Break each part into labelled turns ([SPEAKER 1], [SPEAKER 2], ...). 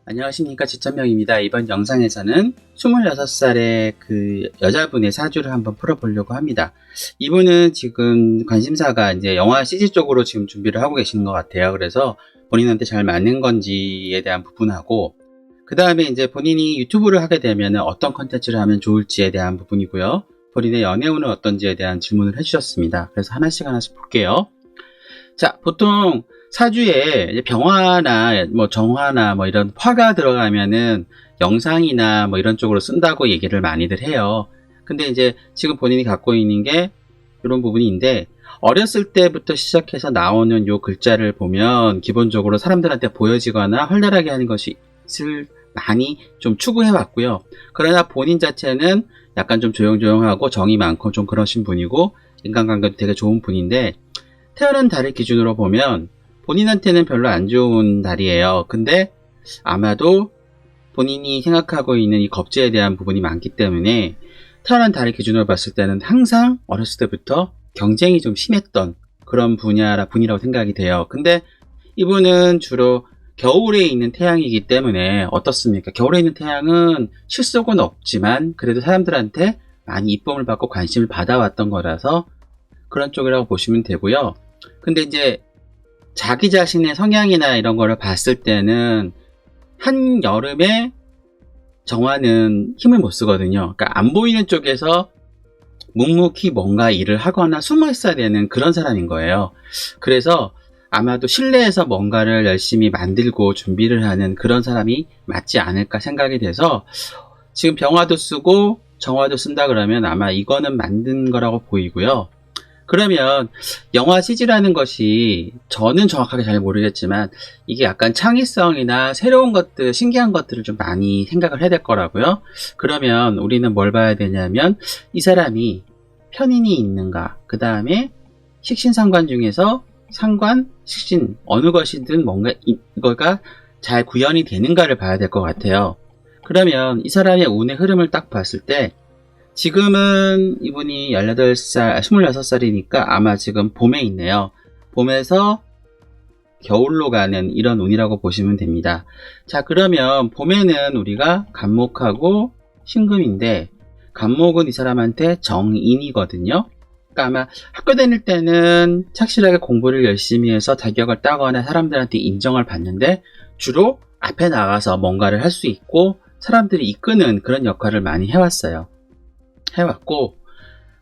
[SPEAKER 1] 안녕하십니까, 지천명입니다. 이번 영상에서는 26살의 그 여자분의 사주를 한번 풀어보려고 합니다. 이분은 지금 관심사가 이제 영화 CG 쪽으로 지금 준비를 하고 계시는 것 같아요. 그래서 본인한테 잘 맞는 건지에 대한 부분하고, 그 다음에 이제 본인이 유튜브를 하게 되면 어떤 컨텐츠를 하면 좋을지에 대한 부분이고요. 본인의 연애운은 어떤지에 대한 질문을 해주셨습니다. 그래서 하나씩 볼게요. 자, 보통 사주에 병화나 뭐 정화나 뭐 이런 화가 들어가면은 영상이나 뭐 이런 쪽으로 쓴다고 얘기를 많이들 해요. 근데 이제 지금 본인이 갖고 있는 게 이런 부분인데, 어렸을 때부터 시작해서 나오는 요 글자를 보면 기본적으로 사람들한테 보여지거나 활달하게 하는 것을 많이 좀 추구해 왔고요. 그러나 본인 자체는 약간 좀 조용조용하고 정이 많고 좀 그러신 분이고, 인간관계도 되게 좋은 분인데, 태어난 달을 기준으로 보면 본인한테는 별로 안 좋은 달이에요. 근데 아마도 본인이 생각하고 있는 이 겁재에 대한 부분이 많기 때문에 태어난 달을 기준으로 봤을 때는 항상 어렸을 때부터 경쟁이 좀 심했던 그런 분이라고 생각이 돼요. 근데 이분은 주로 겨울에 있는 태양이기 때문에 어떻습니까? 겨울에 있는 태양은 실속은 없지만 그래도 사람들한테 많이 이쁨을 받고 관심을 받아왔던 거라서 그런 쪽이라고 보시면 되고요. 근데 이제 자기 자신의 성향이나 이런 거를 봤을 때는 한여름에 정화는 힘을 못 쓰거든요. 그러니까 안 보이는 쪽에서 묵묵히 뭔가 일을 하거나 숨어 있어야 되는 그런 사람인 거예요. 그래서 아마도 실내에서 뭔가를 열심히 만들고 준비를 하는 그런 사람이 맞지 않을까 생각이 돼서 지금 병화도 쓰고 정화도 쓴다 그러면 아마 이거는 만든 거라고 보이고요. 그러면 영화 CG라는 것이 저는 정확하게 잘 모르겠지만 이게 약간 창의성이나 새로운 것들, 신기한 것들을 좀 많이 생각을 해야 될 거라고요. 그러면 우리는 뭘 봐야 되냐면 이 사람이 편인이 있는가, 그 다음에 식신상관 중에서 상관, 식신 어느 것이든 뭔가 이거가 잘 구현이 되는가를 봐야 될 것 같아요. 그러면 이 사람의 운의 흐름을 딱 봤을 때 지금은 이분이 18살, 26살이니까 아마 지금 봄에 있네요. 봄에서 겨울로 가는 이런 운이라고 보시면 됩니다. 자, 그러면 봄에는 우리가 간목하고 신금인데, 간목은 이 사람한테 정인이거든요. 그러니까 아마 학교 다닐 때는 착실하게 공부를 열심히 해서 자격을 따거나 사람들한테 인정을 받는데, 주로 앞에 나가서 뭔가를 할 수 있고 사람들이 이끄는 그런 역할을 많이 해왔고,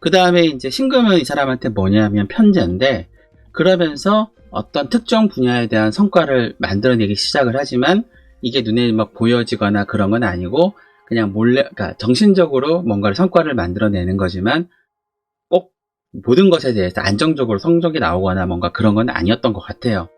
[SPEAKER 1] 그 다음에 이제 신금은 이 사람한테 뭐냐면 편재인데, 그러면서 어떤 특정 분야에 대한 성과를 만들어내기 시작을 하지만 이게 눈에 막 보여지거나 그런 건 아니고 그냥 몰래, 그러니까 정신적으로 뭔가를 성과를 만들어내는 거지만 꼭 모든 것에 대해서 안정적으로 성적이 나오거나 뭔가 그런 건 아니었던 것 같아요.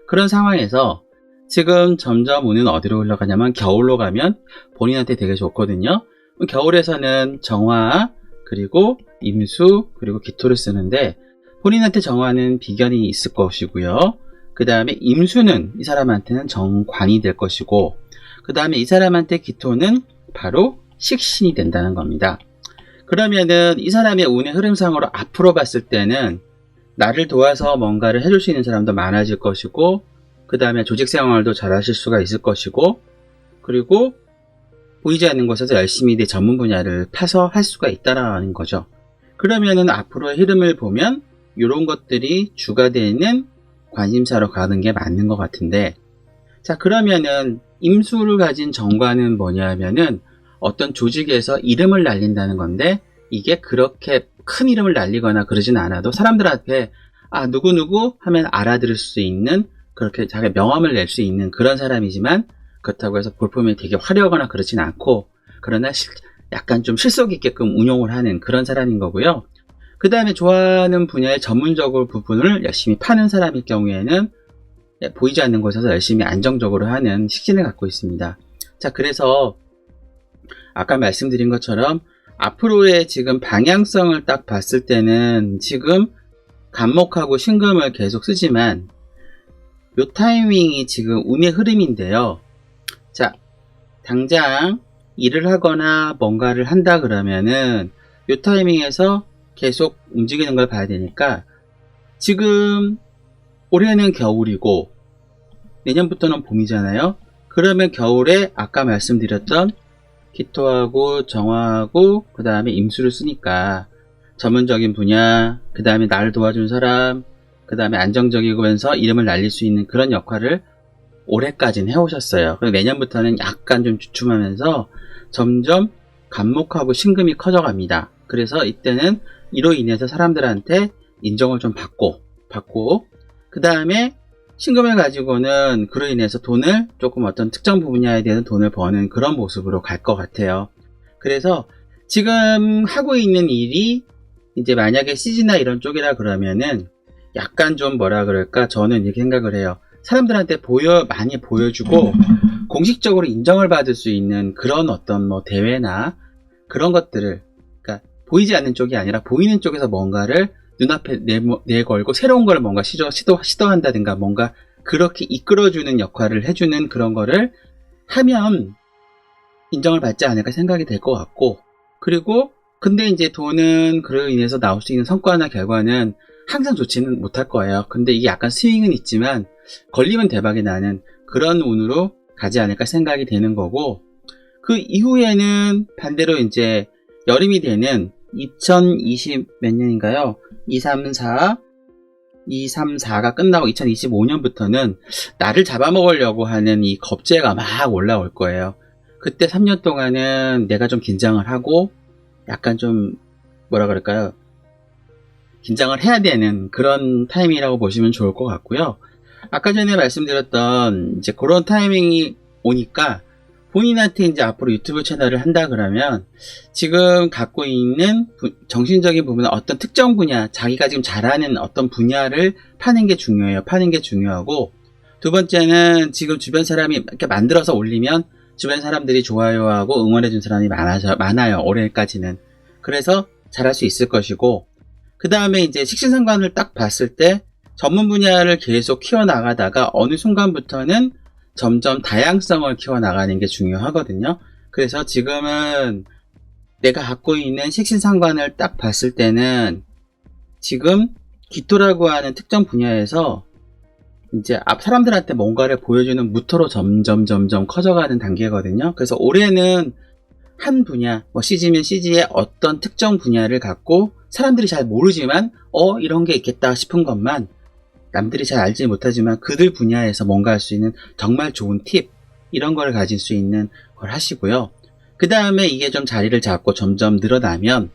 [SPEAKER 1] 그런 상황에서 지금 점점 운은 어디로 흘러가냐면 겨울로 가면 본인한테 되게 좋거든요. 겨울에서는 정화, 그리고 임수, 그리고 기토를 쓰는데 본인한테 정화는 비견이 있을 것이고요. 그 다음에 임수는 이 사람한테는 정관이 될 것이고, 그 다음에 이 사람한테 기토는 바로 식신이 된다는 겁니다. 그러면은 이 사람의 운의 흐름상으로 앞으로 봤을 때는 나를 도와서 뭔가를 해줄 수 있는 사람도 많아질 것이고, 그 다음에 조직 생활도 잘 하실 수가 있을 것이고, 그리고 보이지 않는 곳에서 열심히 내 전문 분야를 파서 할 수가 있다라는 거죠. 그러면은 앞으로의 흐름을 보면 이런 것들이 주가 되는 관심사로 가는 게 맞는 것 같은데, 자, 그러면은 임수를 가진 정관은 뭐냐면은 어떤 조직에서 이름을 날린다는 건데, 이게 그렇게 큰 이름을 날리거나 그러진 않아도 사람들 앞에 누구누구 하면 알아들을 수 있는, 그렇게 자기 명함을 낼 수 있는 그런 사람이지만, 그렇다고 해서 볼품이 되게 화려하거나 그렇진 않고, 그러나 약간 좀 실속 있게끔 운용을 하는 그런 사람인 거고요. 그 다음에 좋아하는 분야의 전문적으로 부분을 열심히 파는 사람일 경우에는 보이지 않는 곳에서 열심히 안정적으로 하는 식신을 갖고 있습니다. 자, 그래서 아까 말씀드린 것처럼 앞으로의 지금 방향성을 딱 봤을 때는 지금 간목하고 신금을 계속 쓰지만 요 타이밍이 지금 운의 흐름인데요. 자, 당장 일을 하거나 뭔가를 한다 그러면은 요 타이밍에서 계속 움직이는 걸 봐야 되니까, 지금 올해는 겨울이고 내년부터는 봄이잖아요. 그러면 겨울에 아까 말씀드렸던 기토하고 정화하고 그 다음에 임수를 쓰니까 전문적인 분야, 그 다음에 나를 도와준 사람, 그 다음에 안정적이면서 이름을 날릴 수 있는 그런 역할을 올해까지는 해오셨어요. 그리고 내년부터는 약간 좀 주춤하면서 점점 간목하고 신금이 커져갑니다. 그래서 이때는 이로 인해서 사람들한테 인정을 좀 받고 그 다음에 신금을 가지고는 그로 인해서 돈을 조금 어떤 특정 분야에 대해서 돈을 버는 그런 모습으로 갈 것 같아요. 그래서 지금 하고 있는 일이 이제 만약에 CG나 이런 쪽이라 그러면은 약간 좀 뭐라 그럴까, 저는 이렇게 생각을 해요. 사람들한테 많이 보여주고 공식적으로 인정을 받을 수 있는 그런 어떤 뭐 대회나 그런 것들을, 그러니까 보이지 않는 쪽이 아니라 보이는 쪽에서 뭔가를 눈앞에 내걸고 새로운 걸 뭔가 시도한다든가 뭔가 그렇게 이끌어주는 역할을 해주는 그런 거를 하면 인정을 받지 않을까 생각이 될 것 같고, 그리고 근데 이제 돈은 그로 인해서 나올 수 있는 성과나 결과는 항상 좋지는 못할 거예요. 근데 이게 약간 스윙은 있지만 걸리면 대박이 나는 그런 운으로 가지 않을까 생각이 되는 거고, 그 이후에는 반대로 이제 여름이 되는 2020 몇 년인가요? 234가 끝나고 2025년부터는 나를 잡아먹으려고 하는 이 겁재가 막 올라올 거예요. 그때 3년 동안은 내가 좀 긴장을 하고 약간 좀 뭐라 그럴까요? 긴장을 해야 되는 그런 타이밍이라고 보시면 좋을 것 같고요. 아까 전에 말씀드렸던 이제 그런 타이밍이 오니까 본인한테 이제 앞으로 유튜브 채널을 한다 그러면 지금 갖고 있는 정신적인 부분은 어떤 특정 분야, 자기가 지금 잘하는 어떤 분야를 파는 게 중요해요. 파는 게 중요하고, 두 번째는 지금 주변 사람이 이렇게 만들어서 올리면 주변 사람들이 좋아요하고 응원해준 사람이 많아요. 올해까지는. 그래서 잘할 수 있을 것이고, 그 다음에 이제 식신상관을 딱 봤을 때 전문 분야를 계속 키워나가다가 어느 순간부터는 점점 다양성을 키워나가는 게 중요하거든요. 그래서 지금은 내가 갖고 있는 식신상관을 딱 봤을 때는 지금 기토라고 하는 특정 분야에서 이제 앞 사람들한테 뭔가를 보여주는 무토로 점점 커져가는 단계거든요. 그래서 올해는 한 분야, 뭐 CG면 CG의 어떤 특정 분야를 갖고 사람들이 잘 모르지만 이런 게 있겠다 싶은 것만, 남들이 잘 알지 못하지만 그들 분야에서 뭔가 할 수 있는 정말 좋은 팁, 이런 걸 가질 수 있는 걸 하시고요. 그 다음에 이게 좀 자리를 잡고 점점 늘어나면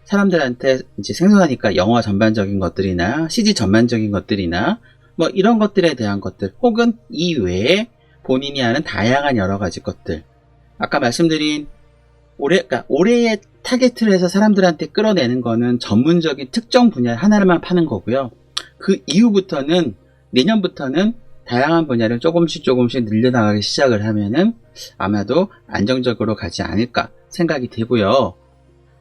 [SPEAKER 1] 사람들한테 이제 생소하니까 영화 전반적인 것들이나 CG 전반적인 것들이나 뭐 이런 것들에 대한 것들, 혹은 이외에 본인이 하는 다양한 여러 가지 것들, 아까 말씀드린 올해의 타겟을 해서 사람들한테 끌어내는 거는 전문적인 특정 분야 하나만 파는 거고요. 그 이후부터는, 내년부터는 다양한 분야를 조금씩 늘려나가기 시작을 하면은 아마도 안정적으로 가지 않을까 생각이 되고요.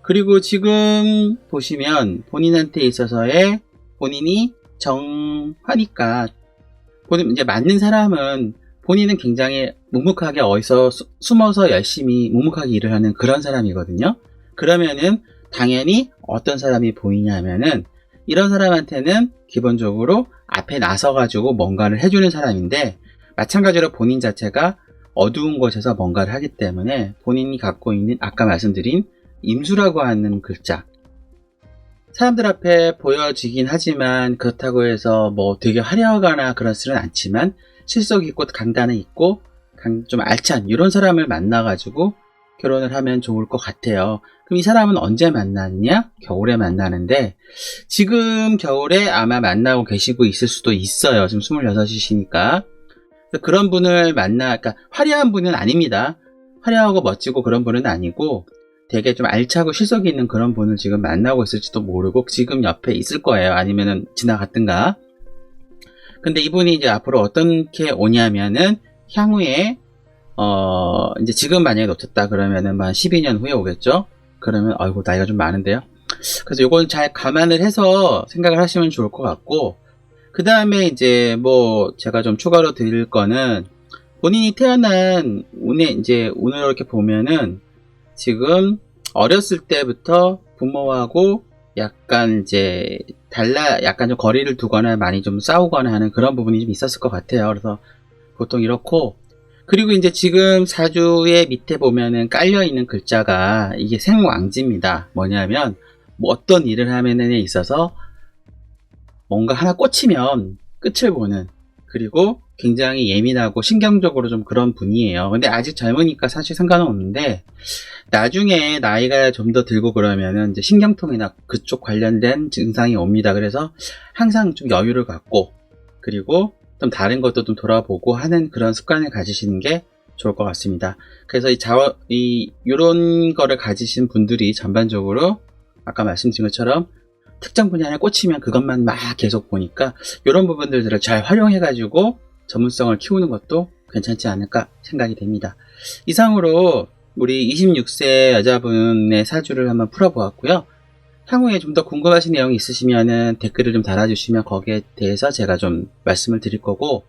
[SPEAKER 1] 그리고 지금 보시면 본인한테 있어서의 본인이 정하니까 이제 맞는 사람은 본인은 굉장히 묵묵하게 어디서 숨어서 열심히 묵묵하게 일을 하는 그런 사람이거든요. 그러면은 당연히 어떤 사람이 보이냐면은 이런 사람한테는 기본적으로 앞에 나서가지고 뭔가를 해주는 사람인데, 마찬가지로 본인 자체가 어두운 곳에서 뭔가를 하기 때문에 본인이 갖고 있는 아까 말씀드린 임수라고 하는 글자, 사람들 앞에 보여지긴 하지만 그렇다고 해서 뭐 되게 화려하거나 그렇지는 않지만 실속 있고 강단은 있고 좀 알찬 이런 사람을 만나가지고 결혼을 하면 좋을 것 같아요. 그럼 이 사람은 언제 만났냐? 겨울에 만나는데, 지금 겨울에 아마 만나고 계시고 있을 수도 있어요. 지금 26이시니까. 그런 분을 그러니까 화려한 분은 아닙니다. 화려하고 멋지고 그런 분은 아니고 되게 좀 알차고 실속이 있는 그런 분을 지금 만나고 있을지도 모르고 지금 옆에 있을 거예요. 아니면은 지나갔든가. 근데 이분이 이제 앞으로 어떻게 오냐면은 향후에 이제 지금 만약에 놓쳤다 그러면은 한 12년 후에 오겠죠? 그러면 아이고 나이가 좀 많은데요. 그래서 요건 잘 감안을 해서 생각을 하시면 좋을 것 같고, 그 다음에 이제 뭐 제가 좀 추가로 드릴 거는 본인이 태어난 운에 이제 운을 이렇게 보면은 지금 어렸을 때부터 부모하고 약간 이제 약간 좀 거리를 두거나 많이 좀 싸우거나 하는 그런 부분이 좀 있었을 것 같아요. 그래서 보통 이렇고, 그리고 이제 지금 사주의 밑에 보면은 깔려있는 글자가 이게 생왕지입니다. 뭐냐면, 뭐 어떤 일을 하면에 있어서 뭔가 하나 꽂히면 끝을 보는, 그리고 굉장히 예민하고 신경적으로 좀 그런 분이에요. 근데 아직 젊으니까 사실 상관은 없는데, 나중에 나이가 좀 더 들고 그러면은 이제 신경통이나 그쪽 관련된 증상이 옵니다. 그래서 항상 좀 여유를 갖고, 그리고 좀 다른 것도 좀 돌아보고 하는 그런 습관을 가지시는 게 좋을 것 같습니다. 그래서 요런 거를 가지신 분들이 전반적으로 아까 말씀드린 것처럼 특정 분야에 꽂히면 그것만 막 계속 보니까 이런 부분들을 잘 활용해가지고 전문성을 키우는 것도 괜찮지 않을까 생각이 됩니다. 이상으로 우리 26세 여자분의 사주를 한번 풀어보았고요. 향후에 좀 더 궁금하신 내용이 있으시면 댓글을 좀 달아주시면 거기에 대해서 제가 좀 말씀을 드릴 거고,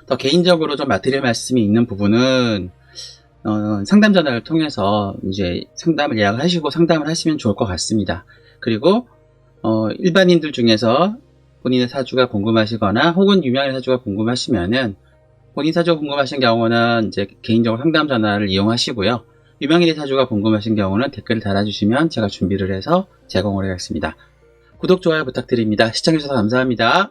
[SPEAKER 1] 더 개인적으로 좀 드릴 말씀이 있는 부분은 상담 전화를 통해서 이제 상담을 예약하시고 상담을 하시면 좋을 것 같습니다. 그리고 일반인들 중에서 본인의 사주가 궁금하시거나 혹은 유명인의 사주가 궁금하시면은 본인 사주가 궁금하신 경우는 이제 개인적으로 상담 전화를 이용하시고요. 유명인의 사주가 궁금하신 경우는 댓글을 달아주시면 제가 준비를 해서 제공을 하겠습니다. 구독, 좋아요 부탁드립니다. 시청해주셔서 감사합니다.